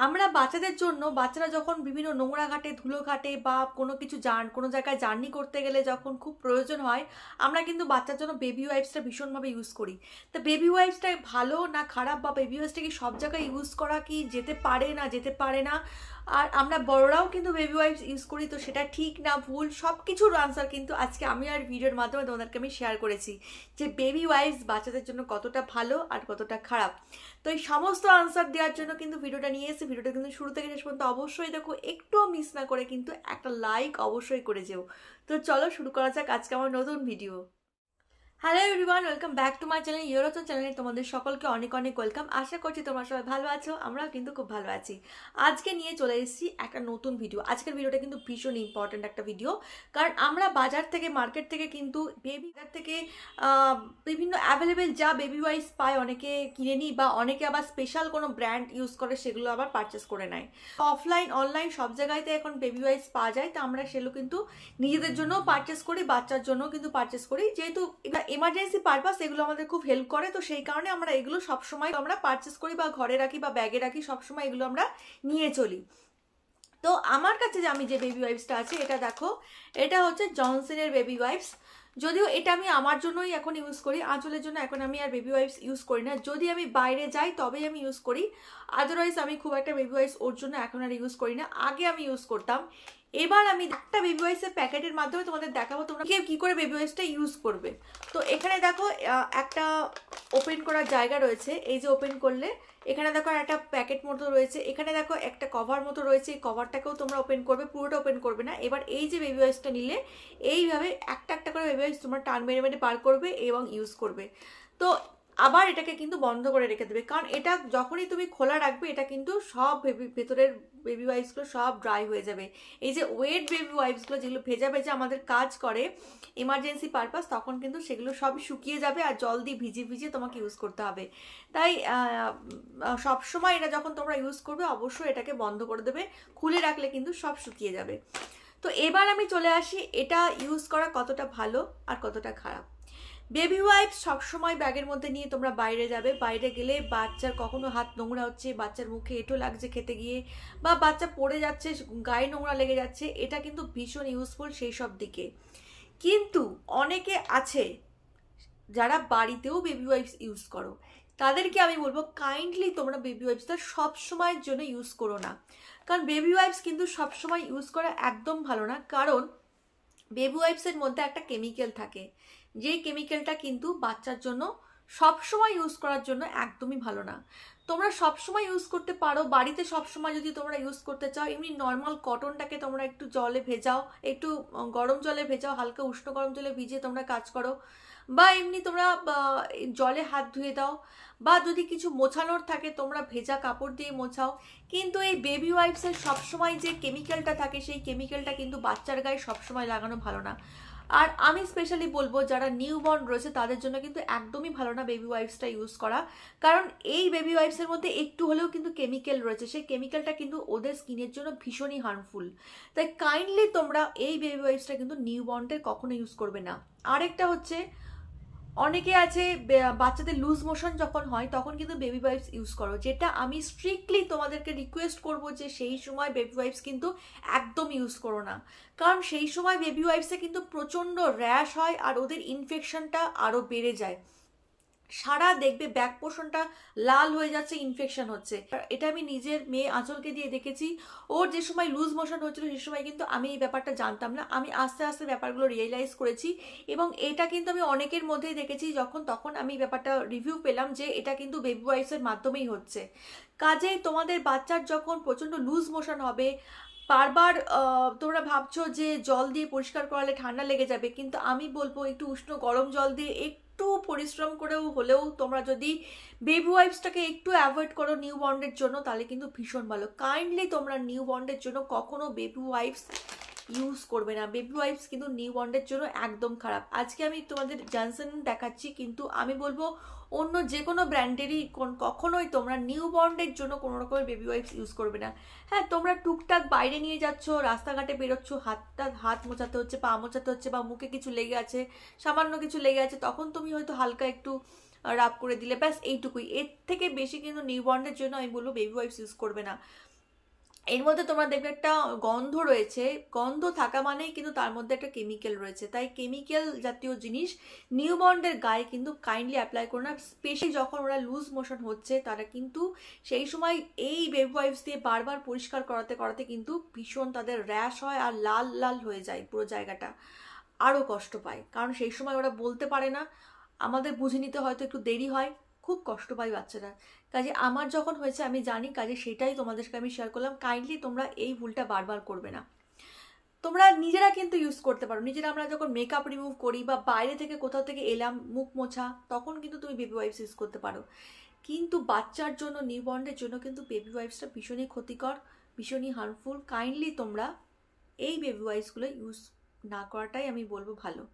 আমরা বাচ্চাদের জন্য বাচ্চারা যখন বিভিন্ন নোংরা ঘাটে ধুলো ঘাটে বা কোনো কিছু কোনো জায়গায় জার্নি করতে গেলে যখন খুব প্রয়োজন হয় আমরা কিন্তু বাচ্চার জন্য বেবি ওয়াইপসটা ভীষণভাবে ইউজ করি। তো বেবি ওয়াইপসটা ভালো না খারাপ, বা বেবি ওয়াইপসটা কি সব জায়গায় ইউজ করা কি যেতে পারে না যেতে পারে না, আর আমরা বড়রাও কিন্তু বেবি ওয়াইপস ইউজ করি, তো সেটা ঠিক না ভুল সব কিছুর আনসার কিন্তু আজকে আমি আর ভিডিওর মাধ্যমে তোমাদেরকে আমি শেয়ার করেছি যে বেবি ওয়াইপস বাচ্চাদের জন্য কতটা ভালো আর কতটা খারাপ। তো এই সমস্ত আনসার দেওয়ার জন্য কিন্তু ভিডিওটা নিয়ে এসে ভিডিওটা কিন্তু শুরু থেকে শেষ পর্যন্ত অবশ্যই দেখো, একটুও মিস না করে কিন্তু একটা লাইক অবশ্যই করে যেও। তো চলো শুরু করা যাক আজকে আমার নতুন video. Hello everyone, welcome back to my channel ইউরোচন চ্যানেলে তোমাদের সকলকে অনেক অনেক ওয়েলকাম। আশা করছি তোমরা সবাই ভালো আছো, আমরাও কিন্তু খুব ভালো আছি। আজকে নিয়ে চলে এসেছি একটা নতুন ভিডিও। আজকের ভিডিওটা কিন্তু ভীষণ ইম্পর্ট্যান্ট একটা ভিডিও, কারণ আমরা বাজার থেকে মার্কেট থেকে কিন্তু বাজার থেকে বিভিন্ন অ্যাভেলেবেল যা বেবি ওয়াইপস পায় অনেকে কিনে নিই, বা অনেকে আবার স্পেশাল কোনো ব্র্যান্ড ইউজ করে সেগুলো আবার পারচেস করে নেয়। অফলাইন অনলাইন সব জায়গাতে এখন বেবি ওয়াইপস পাওয়া যায়, তো আমরা সেগুলো কিন্তু নিজেদের জন্যও পারচেস করি, বাচ্চার জন্যও কিন্তু পারচেস করি, যেহেতু এমার্জেন্সি পারপাস এগুলো আমাদের খুব হেল্প করে। তো সেই কারণে আমরা এগুলো সবসময় আমরা পারচেস করি বা ঘরে রাখি বা ব্যাগে রাখি, সবসময় এগুলো আমরা নিয়ে চলি। তো আমার কাছে যে আমি যে বেবি ওয়াইপসটা আছে এটা দেখো, এটা হচ্ছে জনসনের বেবি ওয়াইপস। যদিও এটা আমি আমার জন্যই এখন ইউজ করি, আঁচলের জন্য এখন আমি আর বেবি ওয়াইপস ইউজ করি না। যদি আমি বাইরে যাই তবেই আমি ইউজ করি, আদারওয়াইজ আমি খুব একটা বেবি ওয়াইপস ওর জন্য এখন আর ইউজ করি না। আগে আমি ইউজ করতাম। এবার আমি একটা বেবি ওয়াইপসের প্যাকেটের মাধ্যমে তোমাদের দেখাবো তোমরা কি করে বেবি ওয়াইপসটা ইউজ করবে। তো এখানে দেখো একটা ওপেন করার জায়গা রয়েছে, এই যে ওপেন করলে এখানে দেখো একটা প্যাকেট মতো রয়েছে, এখানে দেখো একটা কভার মতো রয়েছে, এই কভারটাকেও তোমরা ওপেন করবে, পুরোটা ওপেন করবে না। এবার এই যে বেবি ওয়াইপসটা নিলে এইভাবে একটা একটা করে বেবি ওয়াইপস তোমরা টান মেরে মেরে বার করবে এবং ইউজ করবে। তো আবার এটাকে কিন্তু বন্ধ করে রেখে দেবে, কারণ এটা যখনই তুমি খোলা রাখবে এটা কিন্তু সব ভেতরের বেবি ওয়াইপসগুলো সব ড্রাই হয়ে যাবে। এই যে ওয়েট বেবি ওয়াইপসগুলো যেগুলো ভেজা ভেজা আমাদের কাজ করে ইমার্জেন্সি পারপাস, তখন কিন্তু সেগুলো সব শুকিয়ে যাবে আর জল দিয়ে ভিজিয়ে ভিজিয়ে তোমাকে ইউজ করতে হবে। তাই সবসময় এটা যখন তোমরা ইউজ করবে অবশ্যই এটাকে বন্ধ করে দেবে, খুলে রাখলে কিন্তু সব শুকিয়ে যাবে। তো এবার আমি চলে আসি এটা ইউজ করা কতটা ভালো আর কতটা খারাপ। বেবি ওয়াইপস সবসময় ব্যাগের মধ্যে নিয়ে তোমরা বাইরে যাবে, বাইরে গেলে বাচ্চার কখনো হাত নোংরা হচ্ছে, বাচ্চার মুখে এঁটো লাগছে খেতে গিয়ে, বা বাচ্চা পড়ে যাচ্ছে গায়ে নোংরা লেগে যাচ্ছে, এটা কিন্তু ভীষণ ইউজফুল সেই সব দিকে। কিন্তু অনেকে আছে যারা বাড়িতেও বেবি ওয়াইপস ইউজ করো, তাদেরকে আমি বলবো কাইন্ডলি তোমরা বেবি ওয়াইপসটা সবসময়ের জন্য ইউজ করো না, কারণ বেবি ওয়াইপস কিন্তু সবসময় ইউজ করা একদম ভালো না। কারণ বেবি ওয়াইপসের মধ্যে একটা কেমিক্যাল থাকে, যে কেমিক্যালটা কিন্তু বাচ্চার জন্য সবসময় ইউজ করার জন্য একদমই ভালো না। তোমরা সবসময় ইউজ করতে পারো বাড়িতে, সবসময় যদি তোমরা ইউজ করতে চাও এমনি নর্মাল কটনটাকে তোমরা একটু জলে ভেজাও, একটু গরম জলে ভেজাও, হালকা উষ্ণ গরম জলে ভিজিয়ে তোমরা কাজ করো, বা এমনি তোমরা জলে হাত ধুয়ে দাও, বা যদি কিছু মোছানোর থাকে তোমরা ভেজা কাপড় দিয়ে মোছাও। কিন্তু এই বেবি ওয়াইপসের সবসময় যে কেমিক্যালটা থাকে সেই কেমিক্যালটা কিন্তু বাচ্চার গায়ে সবসময় লাগানো ভালো না। আর আমি স্পেশালি বলবো যারা নিউবর্ন রয়েছে তাদের জন্য কিন্তু একদমই ভালো না বেবি ওয়াইপসটা ইউজ করা, কারণ এই বেবি ওয়াইপসের মধ্যে একটু হলেও কিন্তু কেমিক্যাল রয়েছে, সেই কেমিক্যালটা কিন্তু ওদের স্কিনের জন্য ভীষণই হার্মফুল। তাই কাইন্ডলি তোমরা এই বেবি ওয়াইপসটা কিন্তু নিউবর্নদের কখনো ইউজ করবে না। আরেকটা হচ্ছে অনেকে আছে বাচ্চাদের লুজ মোশন যখন হয় তখন কিন্তু বেবি ওয়াইপস ইউজ করো, যেটা আমি স্ট্রিক্টলি তোমাদেরকে রিকোয়েস্ট করব যে সেই সময় বেবি ওয়াইপস কিন্তু একদম ইউজ করো না, কারণ সেই সময় বেবি ওয়াইপসে কিন্তু প্রচণ্ড র্যাশ হয় আর ওদের ইনফেকশনটা আরও বেড়ে যায়। সারা দেখবে ব্যাক পোর্শনটা লাল হয়ে যাচ্ছে, ইনফেকশন হচ্ছে। এটা আমি নিজের মেয়ে আঁচলকে দিয়ে দেখেছি, ওর যে সময় লুজ মোশন হচ্ছিল সেই সময় কিন্তু আমি এই ব্যাপারটা জানতাম না, আমি আস্তে আস্তে ব্যাপারগুলো রিয়েলাইজ করেছি, এবং এটা কিন্তু আমি অনেকের মধ্যেই দেখেছি। তখন আমি ব্যাপারটা রিভিউ পেলাম যে এটা কিন্তু বেবি ওয়াইপসের মাধ্যমেই হচ্ছে। কাজেই তোমাদের বাচ্চার যখন প্রচণ্ড লুজ মোশন হবে, বারবার তোমরা ভাবছো যে জল দিয়ে পরিষ্কার করালে ঠান্ডা লেগে যাবে, কিন্তু আমি বলবো একটু উষ্ণ গরম জল দিয়ে একটু পরিশ্রম করেও হলেও তোমরা যদি বেবি ওয়াইপসটাকে একটু অ্যাভয়েড করো নিউ বর্নের জন্য, তাহলে কিন্তু ভীষণ ভালো। কাইন্ডলি তোমরা নিউ বর্নের জন্য কখনো বেবি ওয়াইপস ইউজ করবে না, বেবি ওয়াইপস কিন্তু নিউ বর্নের জন্য একদম খারাপ। আজকে আমি তোমাদের জনসন দেখাচ্ছি, কিন্তু আমি বলবো অন্য যে কোনো ব্র্যান্ডেরই কখনোই তোমরা নিউ বর্নের জন্য কোনো রকমের বেবি ওয়াইপস ইউজ করবে না। হ্যাঁ, তোমরা টুকটাক বাইরে নিয়ে যাচ্ছ, রাস্তাঘাটে বেরোচ্ছ, হাত মোছাতে হচ্ছে, পা মোছাতে হচ্ছে, বা মুখে কিছু লেগে আছে, সামান্য কিছু লেগে আছে, তখন তুমি হয়তো হালকা একটু রাব করে দিলে, ব্যাস এইটুকুই। এর থেকে বেশি কিন্তু নিউ বর্নের জন্য আমি বলবো বেবি ওয়াইপস ইউজ করবে না। এর মধ্যে তোমরা দেখবে একটা গন্ধ রয়েছে, গন্ধ থাকা মানেই কিন্তু তার মধ্যে একটা কেমিক্যাল রয়েছে, তাই কেমিক্যাল জাতীয় জিনিস নিউবর্নদের গায়ে কিন্তু কাইন্ডলি অ্যাপ্লাই করো না। স্পেশালি যখন ওরা লুজ মোশন হচ্ছে তারা কিন্তু সেই সময় এই বেবি ওয়াইপস দিয়ে বারবার পরিষ্কার করাতে করাতে কিন্তু ভীষণ তাদের র্যাশ হয় আর লাল লাল হয়ে যায় পুরো জায়গাটা, আরও কষ্ট পায়, কারণ সেই সময় ওরা বলতে পারে না, আমাদের বুঝে নিতে হয়তো একটু দেরি হয়, খুব কষ্ট পায় বাচ্চারা। কাজে আমার যখন হয়েছে আমি জানি, কাজে সেটাই তোমাদেরকে আমি শেয়ার করলাম। কাইন্ডলি তোমরা এই ভুলটা বারবার করবে না। তোমরা নিজেরা কিন্তু ইউজ করতে পারো, নিজেরা আমরা যখন মেকআপ রিমুভ করি বা বাইরে থেকে কোথাও থেকে এলাম মুখ মোছা, তখন কিন্তু তুমি বেবি ওয়াইপস ইউজ করতে পারো। কিন্তু বাচ্চার জন্য, নিউবর্নের জন্য কিন্তু বেবি ওয়াইপসটা ভীষণই ক্ষতিকর, ভীষণই হার্মফুল। কাইন্ডলি তোমরা এই বেবি ওয়াইপসগুলো ইউজ না করাটাই আমি বলবো ভালো।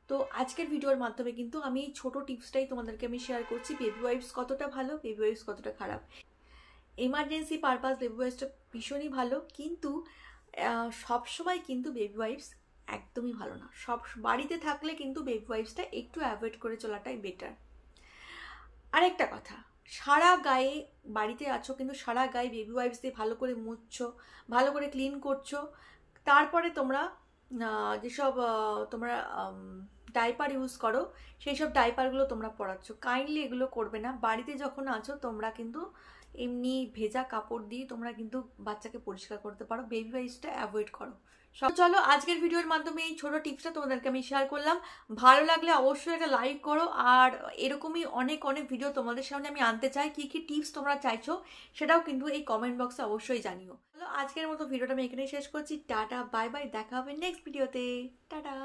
তো আজকের ভিডিওর মাধ্যমে কিন্তু আমি এই ছোটো টিপসটাই তোমাদেরকে আমি শেয়ার করছি, বেবি ওয়াইপস কতটা ভালো, বেবি ওয়াইপস কতটা খারাপ। এমার্জেন্সি পারপাস বেবি ওয়াইপসটা ভীষণই ভালো, কিন্তু সবসময় কিন্তু বেবি ওয়াইপস একদমই ভালো না। সব বাড়িতে থাকলে কিন্তু বেবি ওয়াইপসটা একটু অ্যাভয়েড করে চলাটাই বেটার। আরেকটা কথা, সারা গায়ে বাড়িতে আছো কিন্তু সারা গায়ে বেবি ওয়াইপস দিয়ে ভালো করে মুছছো, ভালো করে ক্লিন করছো, তারপরে তোমরা যেসব তোমরা ডাইপার ইউজ করো সেই সব ডাইপারগুলো তোমরা পরাচ্ছ, কাইন্ডলি এগুলো করবে না। বাড়িতে যখন আছো তোমরা কিন্তু এমনি ভেজা কাপড় দিয়ে তোমরা কিন্তু বাচ্চাকে পরিষ্কার করতে পারো, বেবি ওয়াইপসটা অ্যাভয়েড করো। চলো আজকের ভিডিওর মাধ্যমে এই ছোটো টিপসটা তোমাদেরকে আমি শেয়ার করলাম। ভালো লাগলে অবশ্যই একটা লাইক করো, আর এরকমই অনেক অনেক ভিডিও তোমাদের সামনে আমি আনতে চাই। কী কী টিপস তোমরা চাইছো সেটাও কিন্তু এই কমেন্ট বক্সে অবশ্যই জানিও। চলো আজকের মতো ভিডিওটা আমি এখানেই শেষ করছি। টাটা বাই বাই, দেখা হবে নেক্সট ভিডিওতে। টাটা।